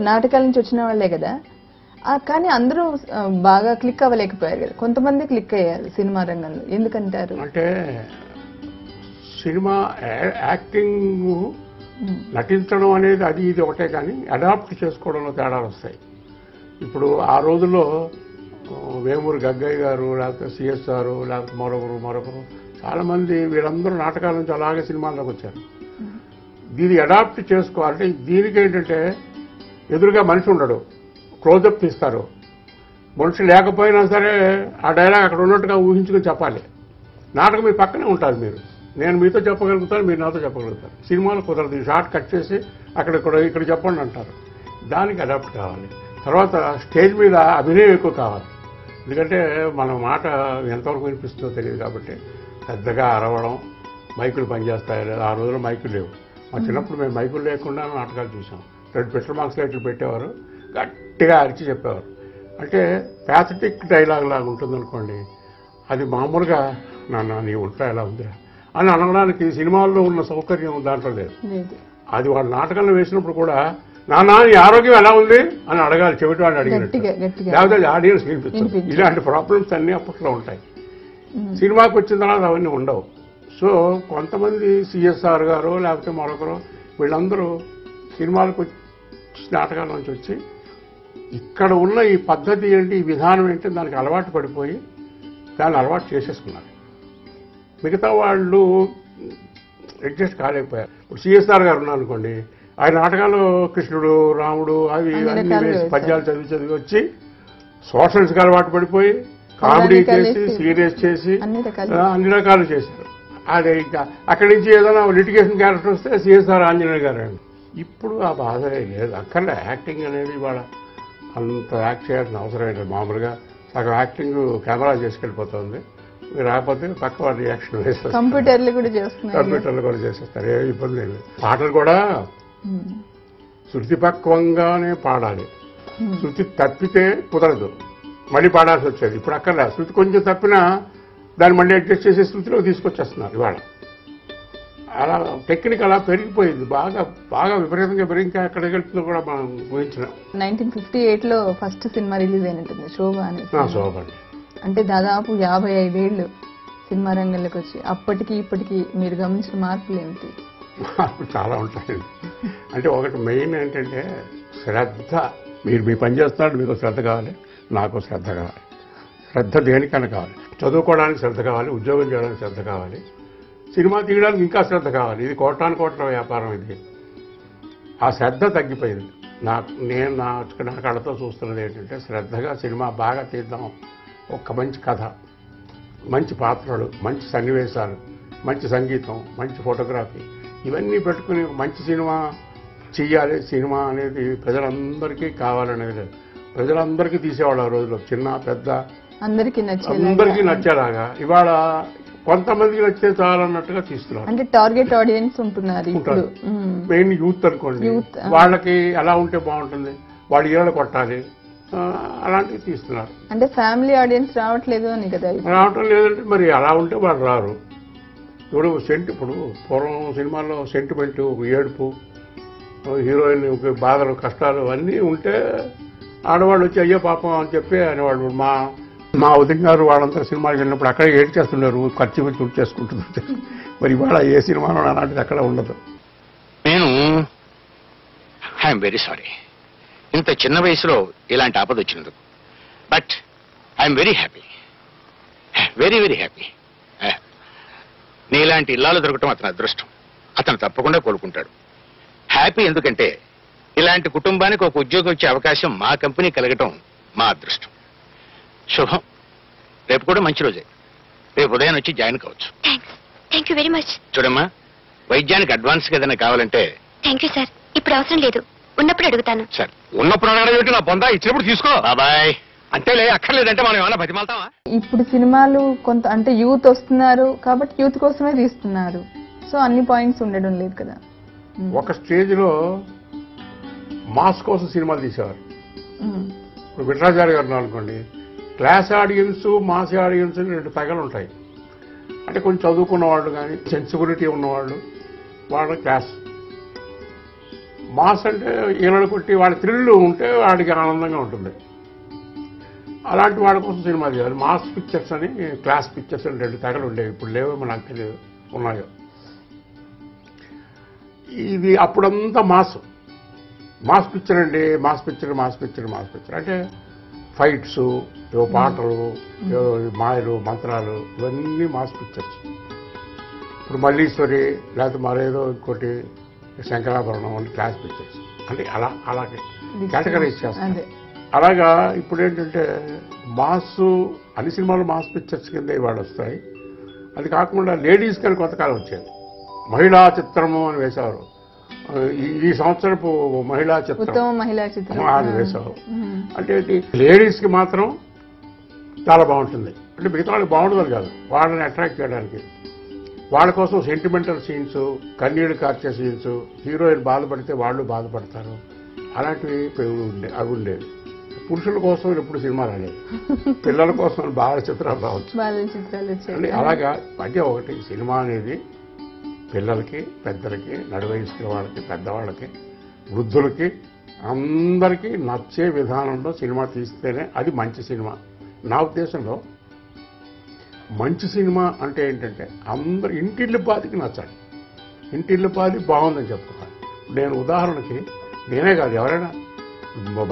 నాటకాల నుంచి వచ్చిన వాళ్లే కదా, కానీ అందరూ బాగా క్లిక్ అవ్వలేకపోయారు కదా, కొంతమంది క్లిక్ అయ్యారు సినిమా రంగంలో. ఎందుకంటారు? అంటే సినిమా యాక్టింగ్ నటించడం అనేది అది ఇది ఒకటే, కానీ అడాప్ట్ చేసుకోవడంలో తేడాలు వస్తాయి. ఇప్పుడు ఆ రోజుల్లో వేమూరి గగ్గయ్య గారు, లేకపోతే సిఎస్ఆర్, లేకపోతే మరొకరు చాలామంది వీళ్ళందరూ నాటకాల నుంచి అలాగే సినిమాల్లోకి వచ్చారు. దీన్ని అడాప్ట్ చేసుకోవాలంటే దీనికి ఏంటంటే ఎదురుగా మనిషి ఉండడు, క్లోజప్ తీస్తారు. మనిషి లేకపోయినా సరే ఆ డైలాగ్ అక్కడ ఉన్నట్టుగా ఊహించుకుని చెప్పాలి. నాటకం మీ పక్కనే ఉంటుంది, నేను మీతో చెప్పగలుగుతాను, మీరు నాతో చెప్పగలుగుతారు. సినిమాలో కుదరదు, షార్ట్ కట్ చేసి ఇక్కడ చెప్పండి అంటారు. దానికి అడాప్ట్ కావాలి. తర్వాత స్టేజ్ మీద అభినయం ఎక్కువ కావాలి. ఎందుకంటే మన మాట ఎంతవరకు వినిపిస్తుందో తెలియదు కాబట్టి పెద్దగా అరవడం, మైకులు పనిచేస్తాయి లేదా, ఆ రోజుల్లో మైకులు లేవు. మా చిన్నప్పుడు మేము మైకులు లేకుండా నాటకాలు చూసాం. 2 పెట్రోల్ మార్క్స్ లైట్లు పెట్టేవారు, గట్టిగా అరిచి చెప్పేవారు. అంటే ప్యాథటిక్ డైలాగ్ లాగా ఉంటుందనుకోండి, అది మామూలుగా నాన్న నీ ఒంట్లో ఎలా ఉందిరా అని అనడానికి సినిమాల్లో ఉన్న సౌకర్యం దాంట్లో లేదు. అది వాళ్ళ నాటకంలో వేసినప్పుడు కూడా నాన్న నీ ఆరోగ్యం ఎలా ఉంది అని అడగాలి, చెవిటి వాడిని అడిగినట్టు, లేకపోతే ఆడియన్స్ వినిపిస్తుంది. ఇలాంటి ప్రాబ్లమ్స్ అన్నీ అప్పట్లో ఉంటాయి. సినిమాకి వచ్చిన తర్వాత అవన్నీ ఉండవు. సో కొంతమంది సిఎస్ఆర్ గారు లేకపోతే మరొకరు వీళ్ళందరూ సినిమాలకు వచ్చి నాటకాల నుంచి వచ్చి ఇక్కడ ఉన్న ఈ పద్ధతి ఏంటి, ఈ విధానం ఏంటి దానికి అలవాటు పడిపోయి దాన్ని అలవాటు చేసేసుకున్నారు. మిగతా వాళ్ళు అడ్జస్ట్ కాలేకపోయారు. ఇప్పుడు సిఎస్ఆర్ గారు ఉన్నారనుకోండి, ఆయన నాటకాలు కృష్ణుడు, రాముడు అవి అన్ని వేసి పద్యాలు చదివి వచ్చి సోషల్స్కి అలవాటు పడిపోయి కామెడీ చేసి సీరియస్ చేసి అన్ని రకాలు చేశారు. అదే ఇంకా అక్కడి నుంచి ఏదైనా లిటిగేషన్ క్యారెక్టర్ వస్తే సిఎస్ఆర్ ఆంజనేయ గారు అండి. ఇప్పుడు ఆ బాధ లేదు, అక్కర్లే. యాక్టింగ్ అనేది ఇవాళ అంత యాక్ట్ చేయాల్సిన అవసరం ఏంటి. మామూలుగా సగం యాక్టింగ్ కెమెరా చేసుకెళ్ళిపోతుంది, రాకపోతే పక్క వారి రియాక్షన్ వేస్తారు, కంప్యూటర్లు కూడా చేసేస్తారు. ఏ ఇబ్బంది లేదు. పాటలు కూడా శృతి పక్వంగానే పాడాలి, శృతి తప్పితే కుదరదు, మళ్ళీ పాడాల్సి వచ్చేది. ఇప్పుడు అక్కర్లే, శృతి కొంచెం తప్పినా దాన్ని మళ్ళీ అడ్జస్ట్ చేసే స్థితిలో తీసుకొచ్చేస్తున్నారు ఇవాళ. అలా టెక్నిక్ అలా పెరిగిపోయింది, బాగా బాగా విపరీతంగా పెరిగి ఎక్కడికి వెళ్తుందో కూడా మనం ఊహించినాం. 1958లో ఫస్ట్ సినిమా రిలీజ్ అయినట్టుంది, శోభ అని. శోభ అంటే దాదాపు 55 ఏళ్ళు సినిమా రంగంలోకి వచ్చి అప్పటికి ఇప్పటికి మీరు గమనించిన మార్పులు ఏమిటి? మార్పులు చాలా ఉంటాయండి. అంటే ఒకటి మెయిన్ ఏంటంటే శ్రద్ధ. మీరు మీ పని చేస్తున్నారు, మీకు శ్రద్ధ కావాలి, నాకు శ్రద్ధ కావాలి. శ్రద్ధ దేనికైనా కావాలి. చదువుకోవడానికి శ్రద్ధ కావాలి, ఉద్యోగం చేయడానికి శ్రద్ధ కావాలి, సినిమా తీయడానికి ఇంకా శ్రద్ధ కావాలి. ఇది కోట్ల వ్యాపారం. ఇది ఆ శ్రద్ధ తగ్గిపోయింది. నేను నా కళ్ళతో చూస్తున్నది ఏంటంటే శ్రద్ధగా సినిమా బాగా తీద్దాం, ఒక మంచి కథ, మంచి పాత్రలు, మంచి సన్నివేశాలు, మంచి సంగీతం, మంచి ఫోటోగ్రఫీ, ఇవన్నీ పెట్టుకుని మంచి సినిమా చెయ్యాలి. సినిమా అనేది ప్రజలందరికీ కావాలనేది, ప్రజలందరికీ తీసేవాళ్ళు ఆ రోజుల్లో, చిన్న పెద్ద అందరికీ నచ్చేలాగా. ఇవాళ కొంతమందికి నచ్చే చాలన్నట్టుగా తీస్తున్నారు. అంటే టార్గెట్ ఆడియన్స్ ఉంటున్నారు. మెయిన్ యూత్ అనుకోండి, వాళ్ళకి ఎలా ఉంటే బాగుంటుంది, వాళ్ళు ఈరలు కొట్టాలి, అలాంటివి తీస్తున్నారు. అంటే ఫ్యామిలీ ఆడియన్స్ రావట్లేదు అని కదా. రావటం లేదంటే మరి అలా ఉంటే వాళ్ళు రారు. ఇప్పుడు పూర్వం సినిమాల్లో సెంటిమెంట్, ఏడుపు, హీరోయిన్ బాధలు, కష్టాలు అన్నీ ఉంటే ఆడవాళ్ళు వచ్చి అయ్యో పాపం అని చెప్పి అనేవాళ్ళు. మా ఉదయం గారు వాళ్ళంతా సినిమాకి వెళ్ళినప్పుడు అక్కడ ఏడు చేస్తున్నారు, ఖర్చు పెట్టి తుడి చేసుకుంటున్నారు. మరి ఇవాళ ఏ సినిమాలో అలాంటిది అక్కడ ఉండదు. నేను ఐఎమ్ వెరీ సారీ ఇంత చిన్న వయసులో ఇలాంటి ఆపద వచ్చినందుకు. But I'm very happy, very very happy. నీలాంటి ఇల్లాలు దొరకటం అతని అదృష్టం. అతను తప్పకుండా కోలుకుంటాడు. హ్యాపీ ఎందుకంటే ఇలాంటి కుటుంబానికి ఒక ఉద్యోగం వచ్చే అవకాశం మా కంపెనీ కలగటం మా అదృష్టం. శుభం. రేపు కూడా మంచి రోజే. రేపు ఉదయం వచ్చి జాయిన్ కావచ్చు. Thank you very much. చూడమ్మా, వైద్యానికి అడ్వాన్స్ ఏదైనా కావాలంటే. థ్యాంక్ యూ సార్, ఇప్పుడు అవసరం లేదు, ఉన్నప్పుడు అడుగుతాను. సార్ ఉన్నప్పుడు అడగడం నా పొందా, ఇచ్చినప్పుడు తీసుకో. బాబాయ్. అంతేలే, అక్కర్లేదంటే మనం ఏమైనా బతిమాలతామా? ఇప్పుడు సినిమాలు కొంత అంటే యూత్ వస్తున్నారు కాబట్టి యూత్ కోసమే తీస్తున్నారు. సో అన్ని పాయింట్స్ ఉండడం లేదు కదా. ఒక స్టేజ్ లో మాస్ కోసం సినిమాలు తీసేవారు. ఇప్పుడు విఠలాచార్య గారు అనుకోండి, క్లాస్ ఆడియన్స్, మాస్ ఆడియన్స్ అని 2 తెగలు ఉంటాయి. అంటే కొంచెం చదువుకున్న వాళ్ళు కానీ సెన్సిబిలిటీ ఉన్నవాళ్ళు వాళ్ళ క్లాస్, మాస్ అంటే ఈలలు కొట్టి వాడి థ్రిల్ ఉంటే వాడికి ఆనందంగా ఉంటుంది. అలాంటి వాడి కోసం సినిమా చేయాలి. మాస్ పిక్చర్స్ అని, క్లాస్ పిక్చర్స్ అని 2 తెగలు ఉండేవి. ఇప్పుడు లేవేమో నాకు తెలియదు, ఉన్నాయో. ఇది అప్పుడంతా మాస్ పిక్చర్ అండి. మాస్ పిక్చర్ అంటే ఫైట్స్, పాటలు, మాయలు, మంత్రాలు, ఇవన్నీ మాస్ పిక్చర్స్. ఇప్పుడు మల్లీశ్వరి లేకపోతే మరేదో ఇంకోటి శంకరాభరణం అంటే క్లాస్ పిక్చర్స్ అంటే అలాగే కేటగరైజ్ చేస్తాను. అలాగా ఇప్పుడు ఏంటంటే అన్ని సినిమాలు మాస్ పిక్చర్స్ కింద ఇవాళ వస్తాయి. అది కాకుండా లేడీస్ కానీ కొంతకాలం వచ్చేది. మహిళా చిత్రము అని వేశారు. ఈ సంవత్సరపు మహిళా చిత్రం అది వేశారు. అంటే లేడీస్కి మాత్రం చాలా బాగుంటుంది. అంటే మిగతా వాళ్ళకి బాగుంటుంది కాదు, వాళ్ళని అట్రాక్ట్ చేయడానికి. వాళ్ళ కోసం సెంటిమెంటల్ సీన్స్, కన్నీళ్లు కార్చే సీన్స్, హీరోయిన్ బాధపడితే వాళ్ళు బాధపడతారు, అలాంటివి అవి ఉండేవి. పురుషుల కోసం ఎప్పుడు సినిమా రాలేదు, పిల్లల కోసం బాల చిత్రాలు రావచ్చు. అలాగా అంటే ఒకటి సినిమా అనేది పిల్లలకి, పెద్దలకి, నడువయసుకున్న వాళ్ళకి, పెద్దవాళ్ళకి, వృద్ధులకి అందరికీ నచ్చే విధానంలో సినిమా తీస్తేనే అది మంచి సినిమా. నా ఉద్దేశంలో మంచి సినిమా అంటే ఏంటంటే అందరు ఇంటిల్లిపాదికి నచ్చాలి. ఇంటిల్లిపాది బాగుందని చెప్తున్నాను. నేను ఉదాహరణకి నేనే కాదు, ఎవరైనా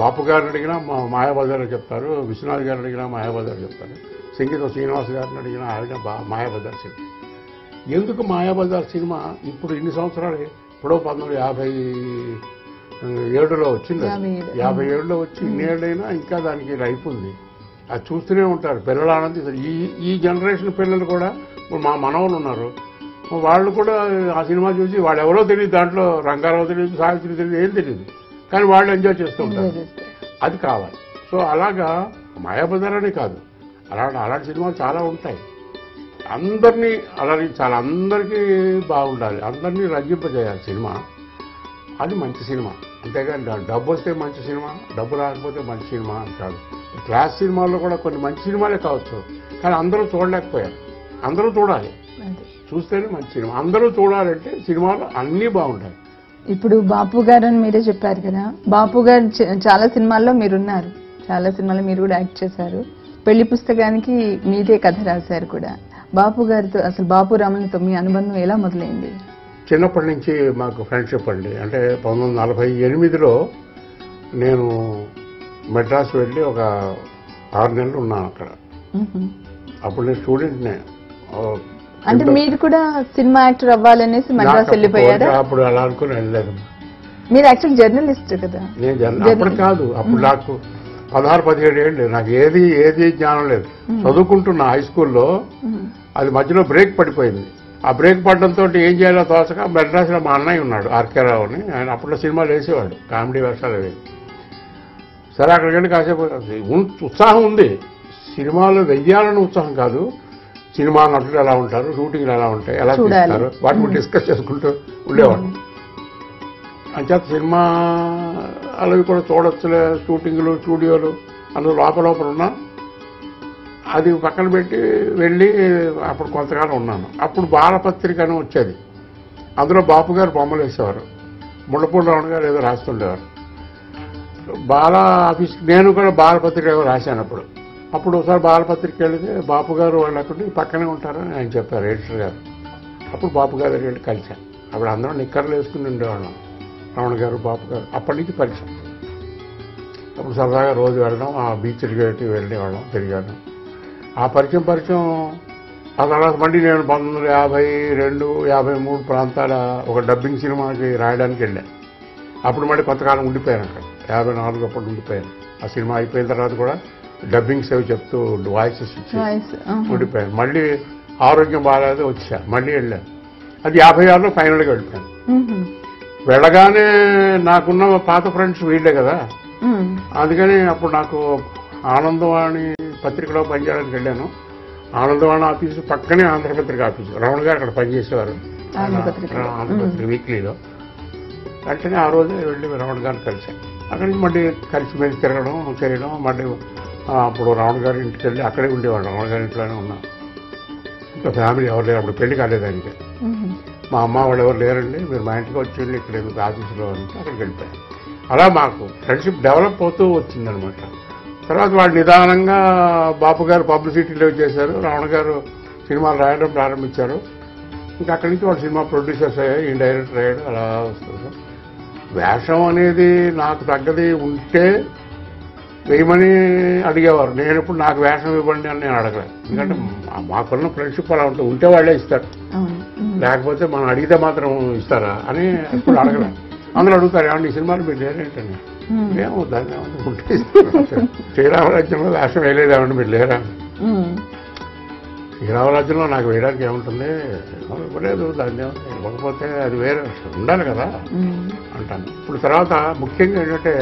బాపు గారిని అడిగినా మాయాబజార్ చెప్తారు, విశ్వనాథ్ గారిని అడిగినా మాయాబజార్ చెప్తారు, సంగీతం శ్రీనివాస్ గారిని అడిగినా ఆయన మాయాబజార్ సినిమా. ఎందుకు మాయాబజార్ సినిమా ఇప్పుడు ఇన్ని సంవత్సరాలు, ఇప్పుడు 1957లో వచ్చింది, 57లో వచ్చి ఇన్నేళ్ళైనా ఇంకా దానికి లైఫ్ ఉంది. అది చూస్తూనే ఉంటారు పిల్లలు ఆనందిస్తారు. ఈ జనరేషన్ పిల్లలు కూడా, మా మనవలు ఉన్నారు, వాళ్ళు కూడా ఆ సినిమా చూసి వాళ్ళు ఎవరో తెలియదు, దాంట్లో రంగారావు తెలియదు, సావిత్రి తెలియదు, ఏం తెలియదు, కానీ వాళ్ళు ఎంజాయ్ చేస్తూ ఉంటారు. అది కావాలి. సో అలాగా మాయాబజార్ అనే కాదు, అలాంటి సినిమాలు చాలా ఉంటాయి. అందరినీ అలరించాలి, అందరికీ బాగుండాలి, అందరినీ రంజింపజేయాలి సినిమా. అది మంచి సినిమా. అంతేగాని డబ్బు వస్తే మంచి సినిమా, డబ్బు రాకపోతే మంచి సినిమా అని కాదు. క్లాస్ సినిమాల్లో కూడా కొన్ని మంచి సినిమాలే కావచ్చు, కానీ అందరూ చూడలేకపోయారు. అందరూ చూడాలి, చూస్తేనే మంచి సినిమా. అందరూ చూడాలంటే సినిమాలు అన్నీ బాగుంటాయి. ఇప్పుడు బాపు గారు అని మీరే చెప్పారు కదా, బాపు గారు చాలా సినిమాల్లో మీరున్నారు, చాలా సినిమాల్లో మీరు కూడా యాక్ట్ చేశారు. పెళ్లి పుస్తకానికి మీదే కథ రాశారు కూడా. బాపు గారితో, అసలు బాపు రమణితో మీ అనుబంధం ఎలా మొదలైంది? చిన్నప్పటి నుంచి మాకు ఫ్రెండ్షిప్ అండి. అంటే 1948లో నేను మెడ్రాస్ వెళ్ళి ఒక 6 నెలలు ఉన్నాను అక్కడ. అప్పుడు నేను స్టూడెంట్నే. అంటే మీరు కూడా సినిమా యాక్టర్ అవ్వాలనేసి మెడ్రాస్ వెళ్ళిపోయారా? అప్పుడు అలా అనుకుని వెళ్ళలేదు. మీరు యాక్చువల్ జర్నలిస్ట్ కదా? నేను అప్పుడు కాదు, అప్పుడు నాకు 16-17 ఏళ్ళు. నాకు ఏది జ్ఞానం లేదు. చదువుకుంటున్నా హై స్కూల్లో. అది మధ్యలో బ్రేక్ పడిపోయింది. ఆ బ్రేక్ పడడంతో ఏం చేయాలో తోచక మెడ్రాస్లో మా అన్నయ్య ఉన్నాడు, ఆర్కే రావు అని. ఆయన అప్పట్లో సినిమాలు వేసేవాడు, కామెడీ వేషాలు అవి. సరే అక్కడికి వెళ్ళి కాసేపు ఉత్సాహం ఉంది. సినిమాలు వెయ్యాలని ఉత్సాహం కాదు, సినిమా నటులు ఎలా ఉంటారు, షూటింగ్లు ఎలా ఉంటాయి, ఎలా తీస్తారు, వాటిని డిస్కస్ చేసుకుంటూ ఉండేవాడు. అంచేత సినిమా అవి కూడా చూడొచ్చులే, షూటింగ్లు, స్టూడియోలు అందులో లోపల ఉన్నా. అది పక్కన పెట్టి వెళ్ళి అప్పుడు కొంతకాలం ఉన్నాను. అప్పుడు బాలపత్రిక అని వచ్చేది, అందులో బాపు గారు బొమ్మలు వేసేవారు, ముళ్ళపూడి రమణ గారు ఏదో రాస్తుండేవారు. బాల ఆఫీస్ నేను కూడా బాలపత్రిక ఏదో రాశాను. అప్పుడు ఒకసారి బాలపత్రిక వెళితే బాపు గారు వాళ్ళు అక్కడ పక్కనే ఉంటారని ఆయన చెప్పారు, ఎడిటర్ గారు. అప్పుడు బాపు గారు దగ్గర వెళ్ళి కలిశాను. అప్పుడు అందరం నిక్కర్లు వేసుకుని ఉండేవాళ్ళం, రమణ గారు, బాపు గారు. అప్పటి నుంచి పరిచయం. అప్పుడు సరదాగా రోజు వెళ్ళడం, ఆ బీచ్ వెళ్ళేవాళ్ళం, తిరిగాను. ఆ పరిచయం ఆ తర్వాత మళ్ళీ నేను 1952-53 ప్రాంతాల ఒక డబ్బింగ్ సినిమాకి రాయడానికి వెళ్ళాను. అప్పుడు మళ్ళీ కొంతకాలం ఉండిపోయాను అక్కడ, 54 అప్పుడు ఉండిపోయాను. ఆ సినిమా అయిపోయిన తర్వాత కూడా డబ్బింగ్స్ అవి చెప్తూ వాయిసెస్ ఇచ్చి ఉండిపోయాను. మళ్ళీ ఆరోగ్యం బాగాలేదు, వచ్చాను, మళ్ళీ వెళ్ళాను. అది 56లో ఫైనల్గా వెళ్ళిపోయాను. వెళ్ళగానే నాకున్న పాత ఫ్రెండ్స్ వీళ్ళే కదా, అందుకని అప్పుడు నాకు ఆనందవాణి పత్రికలో పనిచేయడానికి వెళ్ళాను. ఆనందవాణి ఆఫీసు పక్కనే ఆంధ్రపత్రిక ఆఫీసు, రమణ గారు అక్కడ పనిచేసేవారు ఆంధ్రపత్రిక వీక్లీలో. వెంటనే ఆ రోజే వెళ్ళి రమణ గారిని కలిశాను. అక్కడి నుంచి మళ్ళీ కలిసి మీద తిరగడం చేయడం. మళ్ళీ అప్పుడు రమణ గారి ఇంటికి వెళ్ళి అక్కడే ఉండేవాడు, రమణ గారి ఇంట్లోనే ఉన్నాను. ఇంకా ఫ్యామిలీ ఎవరు లేరు, అప్పుడు పెళ్లి కాలేదు ఆయనకి. మా అమ్మ వాళ్ళు ఎవరు లేరండి, మీరు మా ఇంటికి వచ్చి ఇక్కడ ఎందుకు ఆఫీసులో అంటే అక్కడికి వెళ్ళిపోయాను. అలా మాకు ఫ్రెండ్షిప్ డెవలప్ అవుతూ వచ్చిందనమాట. తర్వాత వాళ్ళు నిదానంగా బాపు గారు పబ్లిసిటీలో చేశారు, రావణ గారు సినిమాలు రాయడం ప్రారంభించారు. ఇంకా అక్కడి నుంచి వాళ్ళు సినిమా ప్రొడ్యూసర్స్ అయ్యాయి, ఈయన డైరెక్టర్ అయ్యాడు. అలా వస్తుంది. వేషం అనేది నాకు తగ్గది ఉంటే వేయమని అడిగేవారు. నేను ఇప్పుడు నాకు వేషం ఇవ్వండి అని నేను అడగలేదు. ఎందుకంటే మాకున్న ఫ్రెండ్షిప్ అలా ఉంటే వాళ్ళే ఇస్తారు, లేకపోతే మనం అడిగితే మాత్రం ఇస్తారా అని ఎప్పుడు అడగలేదు. అందరూ అడుగుతారు, ఏమండి ఈ సినిమాలు మీరు లేరేంటండి, ఏమో దాన్ని ఏమన్నా ఉంటే ఇస్తారు. శ్రీరామరాజ్యంలో వేషం వేయలేదేమండి మీరు లేరా? శ్రీరామరాజ్యంలో నాకు వేయడానికి ఏముంటుంది, ఇవ్వలేదు, దాన్ని ఇవ్వకపోతే అది వేరే ఉండాలి కదా అంటాను. ఇప్పుడు తర్వాత ముఖ్యంగా ఏంటంటే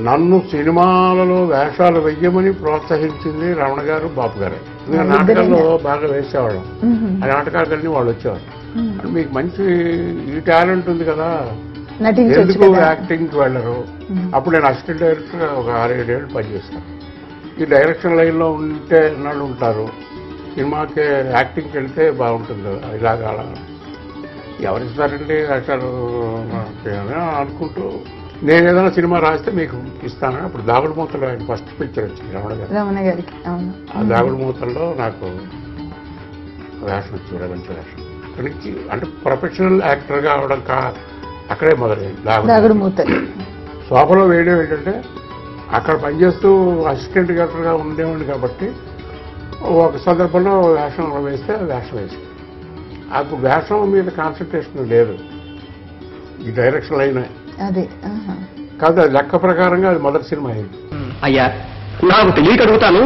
నన్ను సినిమాలలో వేషాలు వెయ్యమని ప్రోత్సహించింది రమణ గారు, బాపు గారే. ఎందుకంటే నాటకాల్లో బాగా వేసేవాళ్ళం, ఆ నాటకాలన్నీ వాళ్ళు వచ్చేవారు. మీకు మంచి ఈ టాలెంట్ ఉంది కదా, ఎందుకు యాక్టింగ్కి వెళ్ళరు? అప్పుడు నేను అసిస్టెంట్ డైరెక్టర్ ఒక 6-7 ఏళ్ళు పనిచేస్తాను. ఈ డైరెక్షన్ లైన్లో ఉంటే ఎన్నాళ్ళు ఉంటారు, సినిమాకి యాక్టింగ్కి వెళ్తే బాగుంటుంది కదా, ఇలాగ అలా ఎవరిస్తారండి వేషాలు అనుకుంటూ నేను ఏదైనా సినిమా రాస్తే మీకు ఇస్తానని అప్పుడు దాగుడు మూతలో ఆయన ఫస్ట్ పిక్చర్ వచ్చింది రమణ గారికి. ఆ దాగుడు మూతల్లో నాకు వేషం వచ్చింది, మంచి వేషం. అక్కడి నుంచి అంటే ప్రొఫెషనల్ యాక్టర్గా అవడం అక్కడే మొదలైంది. దాగుడు మూత శోభలో వేయడం ఏంటంటే అక్కడ పనిచేస్తూ అసిస్టెంట్ డైరెక్టర్గా ఉండేవాడిని కాబట్టి ఒక సందర్భంలో వేషం వేస్తే వేషం వేసి అప్పుడు వేషం మీద కాన్సన్ట్రేషన్ లేదు, ఈ డైరెక్షన్ లైన్ అదే కాదు. లెక్క ప్రకారంగా అది మొదటి సినిమా అయింది. అయ్యా నాకు తెలియక అడుగుతాను,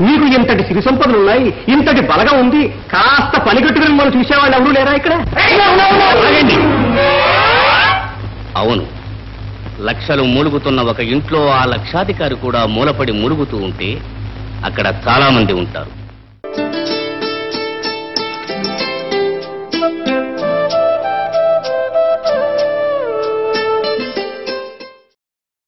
మీకు ఇంతటి సిరి సంపదలు ఉన్నాయి, ఇంతటి బలగా ఉంది, కాస్త పనిగట్టుకుని మనం చూసేవాళ్ళు ఎవరు లేరా ఇక్కడ? అవును, లక్షలు మూలుగుతున్న ఒక ఇంట్లో ఆ లక్షాధికారి కూడా మూలపడి మురుగుతూ ఉంటే అక్కడ చాలా మంది ఉంటారు.